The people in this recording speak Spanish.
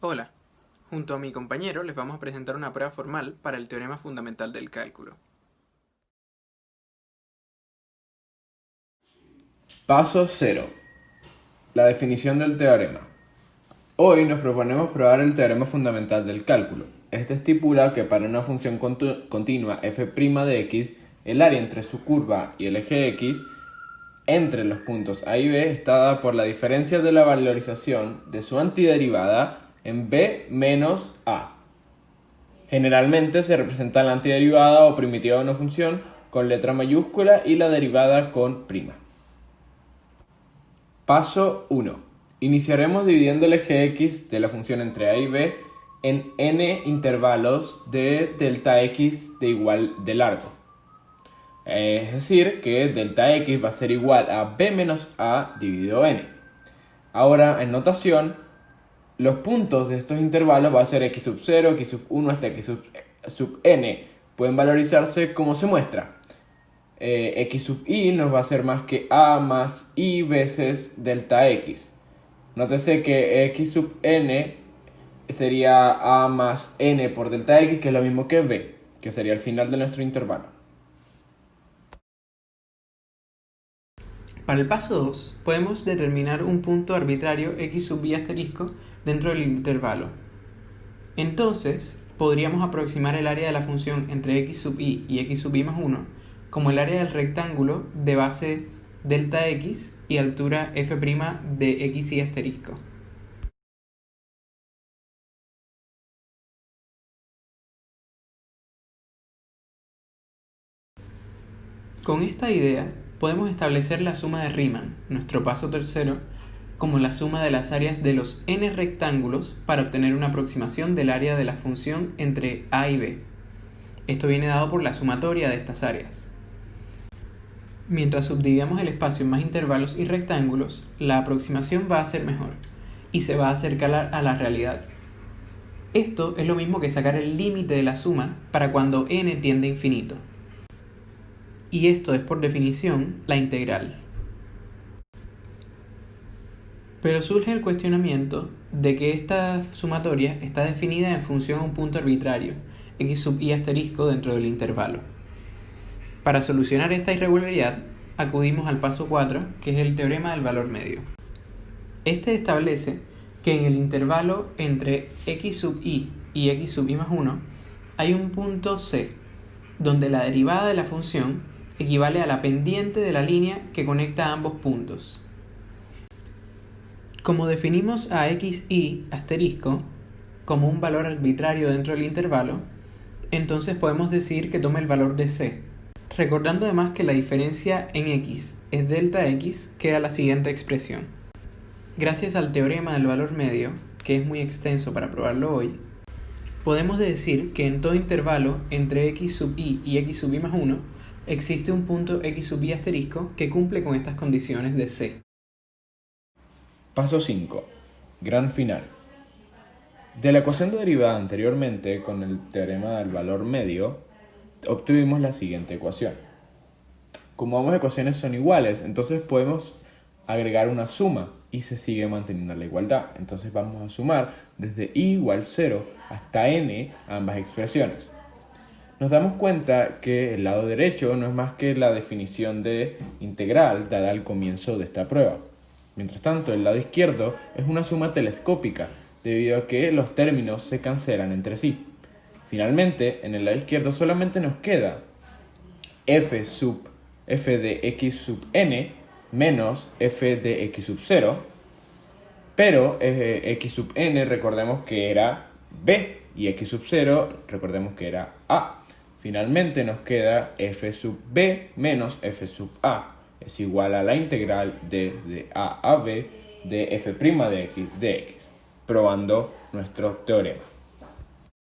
Hola, junto a mi compañero les vamos a presentar una prueba formal para el teorema fundamental del cálculo. Paso 0. La definición del teorema. Hoy nos proponemos probar el teorema fundamental del cálculo. Este estipula que para una función continua f' de x, el área entre su curva y el eje x entre los puntos a y b está dada por la diferencia de la valorización de su antiderivada en b menos a. Generalmente se representa la antiderivada o primitiva de una función con letra mayúscula y la derivada con prima. Paso 1. Iniciaremos dividiendo el eje x de la función entre a y b en n intervalos de delta x de igual de largo. Es decir, que delta x va a ser igual a b menos a dividido n. Ahora, en notación, los puntos de estos intervalos va a ser x sub 0, x sub 1 hasta x sub n. Pueden valorizarse como se muestra. X sub i nos va a ser más que a más i veces delta x. Nótese que x sub n sería a más n por delta x, que es lo mismo que b, que sería el final de nuestro intervalo. Para el paso 2, podemos determinar un punto arbitrario x sub i asterisco dentro del intervalo. Entonces, podríamos aproximar el área de la función entre x sub i y x sub i más 1 como el área del rectángulo de base delta x y altura f' de xy asterisco. Con esta idea, podemos establecer la suma de Riemann, nuestro paso tercero, como la suma de las áreas de los n rectángulos para obtener una aproximación del área de la función entre a y b. Esto viene dado por la sumatoria de estas áreas. Mientras subdividamos el espacio en más intervalos y rectángulos, la aproximación va a ser mejor y se va a acercar a la realidad. Esto es lo mismo que sacar el límite de la suma para cuando n tiende a infinito. Y esto es por definición la integral. Pero surge el cuestionamiento de que esta sumatoria está definida en función a un punto arbitrario, x sub i asterisco dentro del intervalo. Para solucionar esta irregularidad, acudimos al paso 4, que es el teorema del valor medio. Este establece que en el intervalo entre x sub i y x sub i más 1 hay un punto c, donde la derivada de la función equivale a la pendiente de la línea que conecta a ambos puntos. Como definimos a xy asterisco como un valor arbitrario dentro del intervalo, entonces podemos decir que toma el valor de c. Recordando además que la diferencia en x es delta x, queda la siguiente expresión. Gracias al teorema del valor medio, que es muy extenso para probarlo hoy, podemos decir que en todo intervalo entre x sub i y x sub i más 1 existe un punto x sub i asterisco que cumple con estas condiciones de c. Paso 5. Gran final. De la ecuación derivada anteriormente con el teorema del valor medio, obtuvimos la siguiente ecuación. Como ambas ecuaciones son iguales, entonces podemos agregar una suma y se sigue manteniendo la igualdad. Entonces vamos a sumar desde i igual 0 hasta n ambas expresiones. Nos damos cuenta que el lado derecho no es más que la definición de integral dada al comienzo de esta prueba. Mientras tanto, el lado izquierdo es una suma telescópica debido a que los términos se cancelan entre sí. Finalmente, en el lado izquierdo solamente nos queda f de x sub n menos f de x sub 0, pero x sub n recordemos que era b y x sub 0 recordemos que era a. Finalmente nos queda f sub b menos f sub a es igual a la integral de a b de f' de x, probando nuestro teorema.